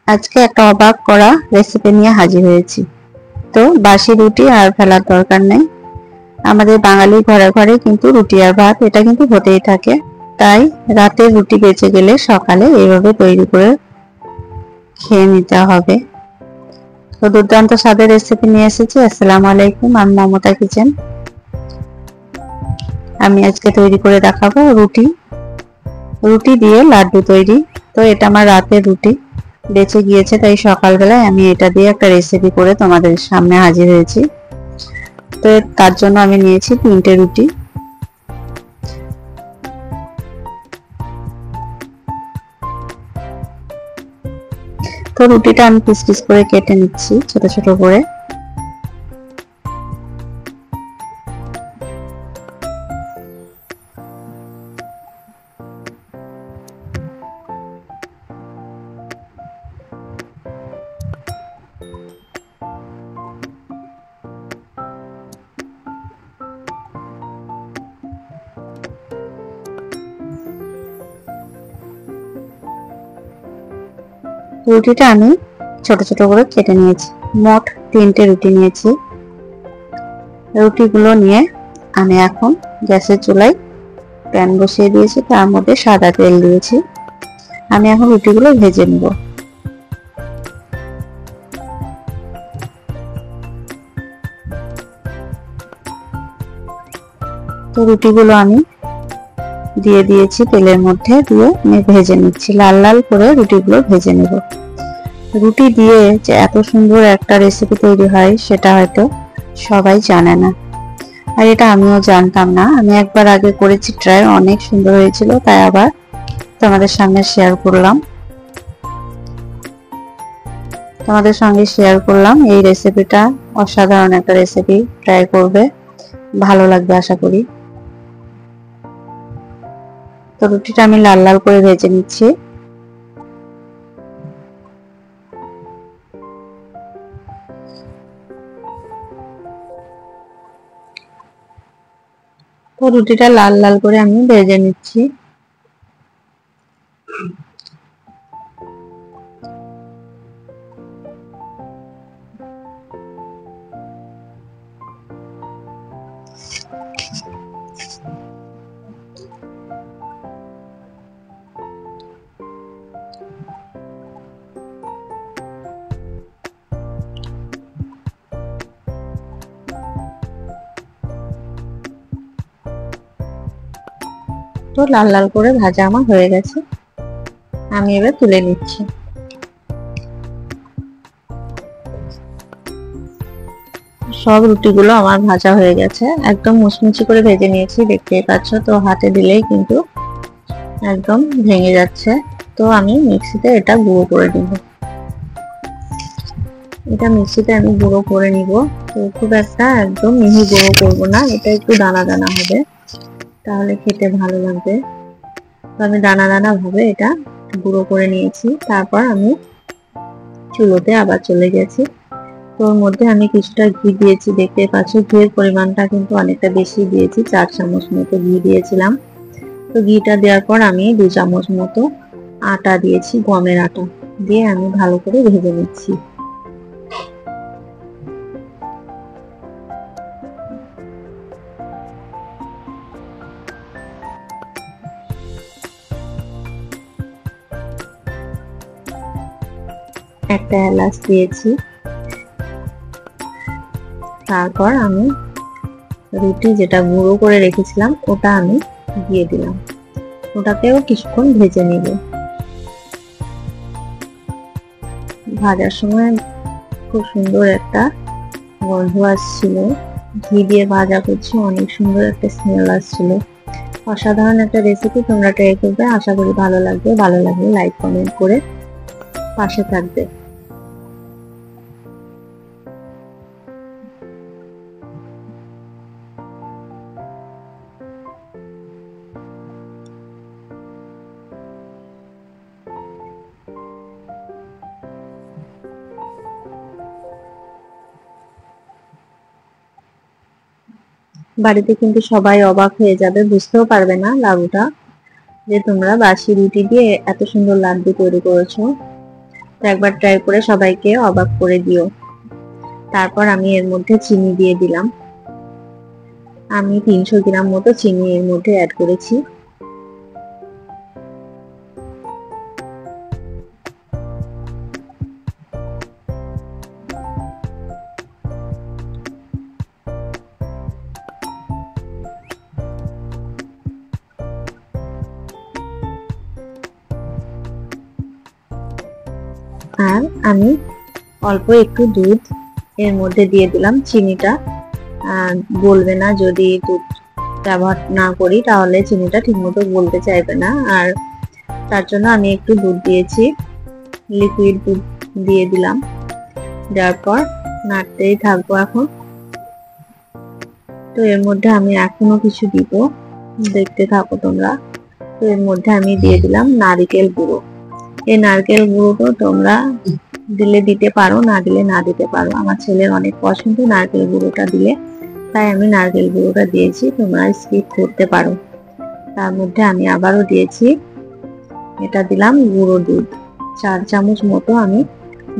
আজকে একটা অবাক করা রেসিপি নিয়ে হাজির হয়েছি। তো বাসি রুটি আর ফেলার দরকার নেই। আমাদের বাঙালি ঘরে ঘরে কিন্তু রুটি আর ভাত এটা কিন্তু হতেই থাকে। তাই রাতের রুটি বেঁচে গেলে সকালে এইভাবে তৈরি করে খেয়ে নিতে হবে। তো দুর্দান্ত স্বাদের রেসিপি নিয়ে এসেছি। আসসালামু আলাইকুম, আমি মমতা কিচেন। আমি আজকে তৈরি করে দেখাবো রুটি দিয়ে লাড্ডু তৈরি। তো এটা আমার রাতের রুটি বেঁচে গিয়েছে, তাই সকালবেলায় আমি এটা দিয়ে একটা রেসিপি করে তোমাদের সামনে হাজির হয়েছি। তো তার জন্য আমি নিয়েছি 3টে রুটি। তো রুটিটা আমি পিস পিস করে কেটে নিচ্ছি ছোট ছোট করে। রুটিটা আমি ছোট ছোট করে কেটে নিয়েছি। মোট 3টে রুটি নিয়েছি। রুটিগুলো নিয়ে আমি এখন গ্যাসের চুলায় প্যান বসিয়ে দিয়েছি, তার মধ্যে সাদা তেল দিয়েছি। আমি এখন রুটিগুলো ভেজে নেব। তো রুটিগুলো আমি দিয়ে দিয়েছি তেলের মধ্যে, দিয়ে আমি ভেজে নিচ্ছি। লাল লাল করে রুটিগুলো ভেজে নেব। রুটি দিয়ে যে এত সুন্দর একটা রেসিপি তৈরি হয় সেটা হয়তো সবাই জানে না, আর এটা আমিও জানতাম না। আমি একবার আগে করেছি ট্রাই, অনেক সুন্দর হয়েছিল, তাই আবার তোমাদের সঙ্গে শেয়ার করলাম এই রেসিপিটা। অসাধারণ একটা রেসিপি, ট্রাই করবে, ভালো লাগবে আশা করি। তো রুটিটা আমি লাল লাল করে ভেজে নিচ্ছি। তো রুটিটা লাল লাল করে আমি ভেজে নিচ্ছি। তো লাল লাল করে ভাজা আমার হয়ে গেছে, আমি এবার তুলে নিচ্ছি। সব রুটিগুলো আমার ভাজা হয়ে গেছে, একদম মুচমুচি করে ভেজে নিয়েছি, দেখতেই পাচ্ছ। তো হাতে দিলেই কিন্তু একদম ভেঙে যাচ্ছে। তো আমি মিক্সিতে এটা গুঁড়ো করে দিব। আমি গুঁড়ো করে নিব। তো খুব একটা একদম মিহি গুঁড়ো করব না, এটা একটু দানা দানা হবে, তাহলে খেতে ভালো লাগবে। তো আমি দানা দানা ভাবে এটা গুঁড়ো করে নিয়েছি। তারপর আমি চুলোতে আবার চলে গেছি। তো ওর মধ্যে আমি কিছুটা ঘি দিয়েছি, দেখতে পাচ্ছ। ঘিয়ের পরিমাণটা কিন্তু অনেকটা বেশি দিয়েছি, 4 চামচ মতো ঘি দিয়েছিলাম। তো ঘিটা দেওয়ার পর আমি 2 চামচ মতো আটা দিয়েছি, গমের আটা দিয়ে আমি ভালো করে ভেজে নিচ্ছি। একটা এলাচ দিয়েছি। তারপর আমি রুটি যেটা গুঁড়ো করে রেখেছিলাম ওটা আমি দিয়ে দিলাম। ওটাতেও কিছুক্ষণ ভেজে নিব। ভাজার সময় খুব সুন্দর একটা গন্ধ আসছিল, ঘি দিয়ে ভাজা করছি, অনেক সুন্দর একটা স্মেল আসছিল। অসাধারণ একটা রেসিপি, তোমরা ট্রাই করবে, আশা করি ভালো লাগবে। ভালো লাগলে লাইক কমেন্ট করে পাশে থাকবে। বাড়িতে কিন্তু সবাই অবাক হয়ে যাবে, বুঝতেও পারবে না লাড্ডুটা যে তোমরা বাসি রুটি দিয়ে এত সুন্দর লাড্ডু তৈরি করেছো। তো একবার ট্রাই করে সবাইকে অবাক করে দিও। তারপর আমি এর মধ্যে চিনি দিয়ে দিলাম। আমি 300 গ্রাম মতো চিনি এর মধ্যে অ্যাড করেছি। আর আমি অল্প একটু দুধ এর মধ্যে দিয়ে দিলাম। চিনিটা গলবে না, যদি দুধ ব্যবহার না করি তাহলে চিনিটা ঠিকমতো গলতে চাইবে না। আর তার জন্য আমি একটু দুধ দিয়েছি, লিকুইড দুধ দিয়ে দিলাম। দেওয়ার পর নাড়তেই থাকবো এখন। তো এর মধ্যে আমি এখনো কিছু দিব, দেখতে থাকো তোমরা। তো এর মধ্যে আমি দিয়ে দিলাম নারকেল গুঁড়ো। এই নারকেল গুঁড়োটা তোমরা দিলে দিতে পারো, না দিলে না দিতে পারো। আমার ছেলের অনেক পছন্দ নারকেল গুঁড়োটা দিলে, তাই আমি নারকেল গুঁড়োটা দিয়েছি, তোমরা স্কিপ করতে পারো। তার মধ্যে আমি আবারও দিয়েছি, এটা দিলাম গুঁড়ো দুধ। 4 চামচ মতো আমি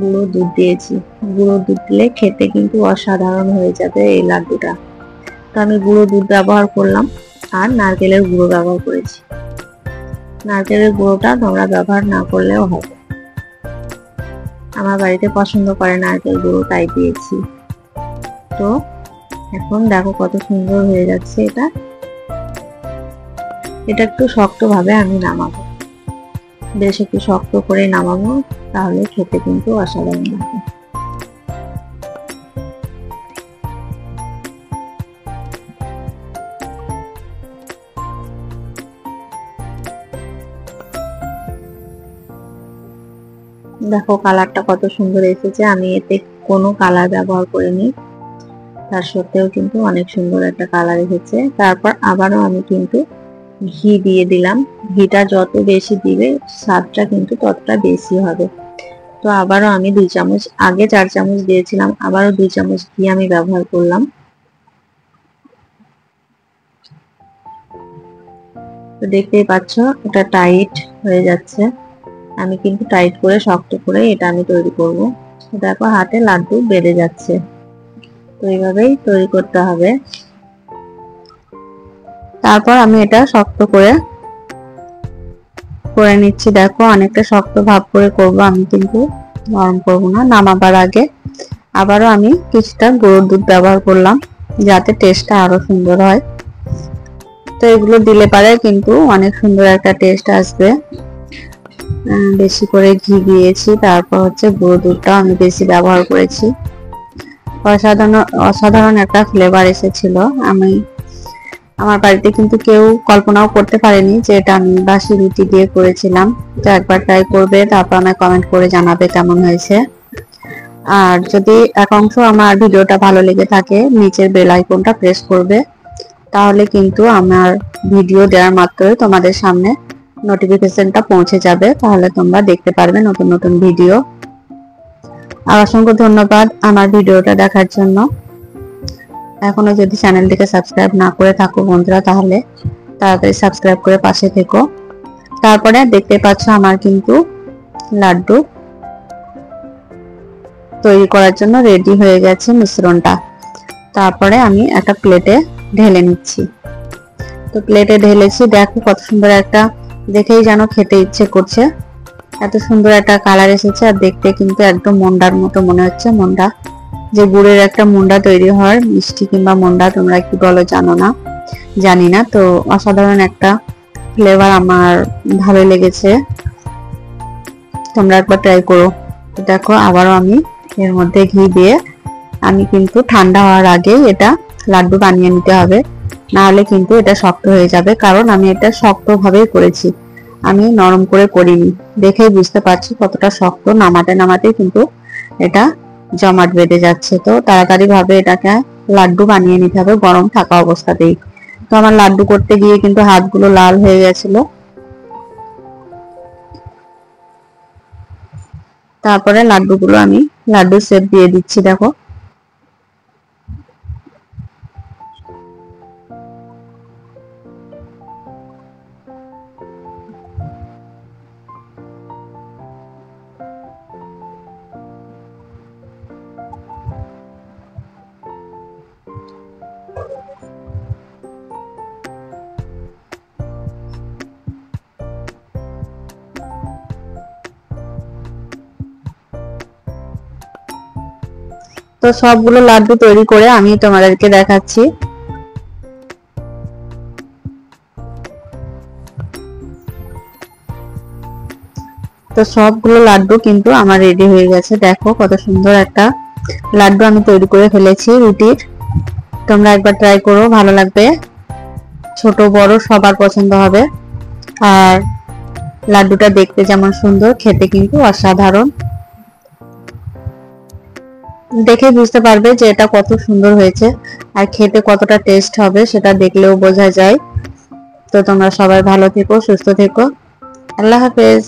গুঁড়ো দুধ দিয়েছি। গুঁড়ো দুধ দিলে খেতে কিন্তু অসাধারণ হয়ে যাবে এই লাড্ডুটা। তো আমি গুঁড়ো দুধ ব্যবহার করলাম আর নারকেলের গুঁড়ো ব্যবহার করেছি। নারকেলের গুঁড়োটা তোমরা ব্যবহার না করলেও হবে, আমার বাড়িতে পছন্দ করে নারকেল গুঁড়ো, তাই দিয়েছি। তো এখন দেখো কত সুন্দর হয়ে যাচ্ছে এটা। এটা একটু শক্ত ভাবে আমি নামাবো, বেশ একটু শক্ত করে নামাবো, তাহলে খেতে কিন্তু অসাধারণ লাগে। দেখো কালারটা কত সুন্দর এসেছে, আমি এতে কোনো কালার ব্যবহার করিনি, তার সত্ত্বেও কিন্তু অনেক সুন্দর একটা কালার এসেছে। তারপর আবারও আমি কিন্তু ঘি দিয়ে দিলাম। ঘিটা যত বেশি দিবে স্বাদটা কিন্তু ততটা বেশি হবে। তো আবারও আমি 2 চামচ, আগে 4 চামচ দিয়েছিলাম, আবারও 2 চামচ ঘি আমি ব্যবহার করলাম। তো দেখতেই পাচ্ছ এটা টাইট হয়ে যাচ্ছে। আমি কিন্তু টাইট করে শক্ত করে এটা আমি তৈরি করব। দেখো হাতে লাড্ডু বেড়ে যাচ্ছে। তো এইভাবেই তৈরি করতে হবে। তারপর আমি এটা শক্ত করে নিচ্ছি। দেখো অনেকটা শক্ত ভাব করে করব আমি, কিন্তু নরম করব না। নামাবার আগে আবারও আমি কিছুটা গরুর দুধ ব্যবহার করলাম, যাতে টেস্টটা আরো সুন্দর হয়। তো এগুলো দিলে পারে কিন্তু অনেক সুন্দর একটা টেস্ট আসবে। বেশি করে ঘি দিয়েছি, তারপর হচ্ছে গরুর দুধটা আমি বেশি ব্যবহার করেছি। অসাধারণ একটা ফ্লেভার এসেছিল। আমার বাড়িতে কিন্তু কেউ কল্পনাও করতে পারেনি যে এটা আমি বাসি রুটি দিয়ে করেছিলাম। তো একবার ট্রাই করবে, তারপর আমায় কমেন্ট করে জানাবে কেমন হয়েছে। আর যদি একাংশ আমার ভিডিওটা ভালো লেগে থাকে, নিচের বেল আইকনটা প্রেস করবে, তাহলে কিন্তু আমার ভিডিও দেওয়ার মাত্রই তোমাদের সামনে নোটিফিকেশনটা পৌঁছে যাবে, তাহলে তোমরা দেখতে পারবে নতুন নতুন ভিডিও। আর অসংখ্য ধন্যবাদ আমার ভিডিওটা দেখার জন্য। এখনো যদি চ্যানেলটিকে সাবস্ক্রাইব না করে থাকো বন্ধুরা, তাহলে তাড়াতাড়ি সাবস্ক্রাইব করে পাশে থেকো। তারপরে দেখতে পাচ্ছ আমার কিন্তু লাড্ডু তৈরি করার জন্য রেডি হয়ে গেছে মিশ্রণটা। তারপরে আমি একটা প্লেটে ঢেলে নিচ্ছি। তো প্লেটে ঢেলেছি, দেখো কত সুন্দর একটা, দেখেই যেন খেতে ইচ্ছে করছে। এত সুন্দর একটা কালার এসেছে, আর দেখতে কিন্তু একদম মন্ডার মতো মনে হচ্ছে। মন্ডা, যে গুড়ের একটা মন্ডা তৈরি হয়, মিষ্টি কিংবা মন্ডা তোমরা কি বলো জানি না। তো অসাধারণ একটা ফ্লেভার, আমার ভালো লেগেছে, তোমরা একবার ট্রাই করো। দেখো আবারও আমি এর মধ্যে ঘি দিয়ে, আমি কিন্তু ঠান্ডা হওয়ার আগে এটা লাড্ডু বানিয়ে নিতে হবে, না হলে কিন্তু এটা শক্ত হয়ে যাবে। কারণ আমি এটা শক্ত ভাবেই করেছি, আমি নরম করে করিনি। দেখেই বুঝতে পারছি কতটা শক্ত। নামাতে নামাতে কিন্তু এটা জমাট বেঁধে যাচ্ছে। তো তাড়াতাড়ি ভাবে এটাকে লাড্ডু বানিয়ে নিতে হবে গরম থাকা অবস্থাতেই। তো আমার লাড্ডু করতে গিয়ে কিন্তু হাতগুলো লাল হয়ে গেছিল। তারপরে লাড্ডুগুলো আমি লাড্ডু শেপ দিয়ে দিচ্ছি। দেখো তো সবগুলো লাড্ডু তৈরি করে আমি তোমাদেরকে দেখাচ্ছি। তো সবগুলো লাড্ডু কিন্তু আমার রেডি হয়ে গেছে। দেখো কত সুন্দর একটা লাড্ডু আমি তৈরি করে ফেলেছি রুটির। তোমরা একবার ট্রাই করো, ভালো লাগবে, ছোট বড় সবার পছন্দ হবে। আর লাড্ডুটা দেখতে যেমন সুন্দর, খেতে কিন্তু অসাধারণ। দেখে বুঝতে পারবে যে এটা কত সুন্দর হয়েছে, আর খেতে কতটা টেস্ট হবে সেটা দেখলেও বোঝা যায়। তো তোমরা সবাই ভালো থেকো, সুস্থ থেকো। আল্লাহ হাফেজ।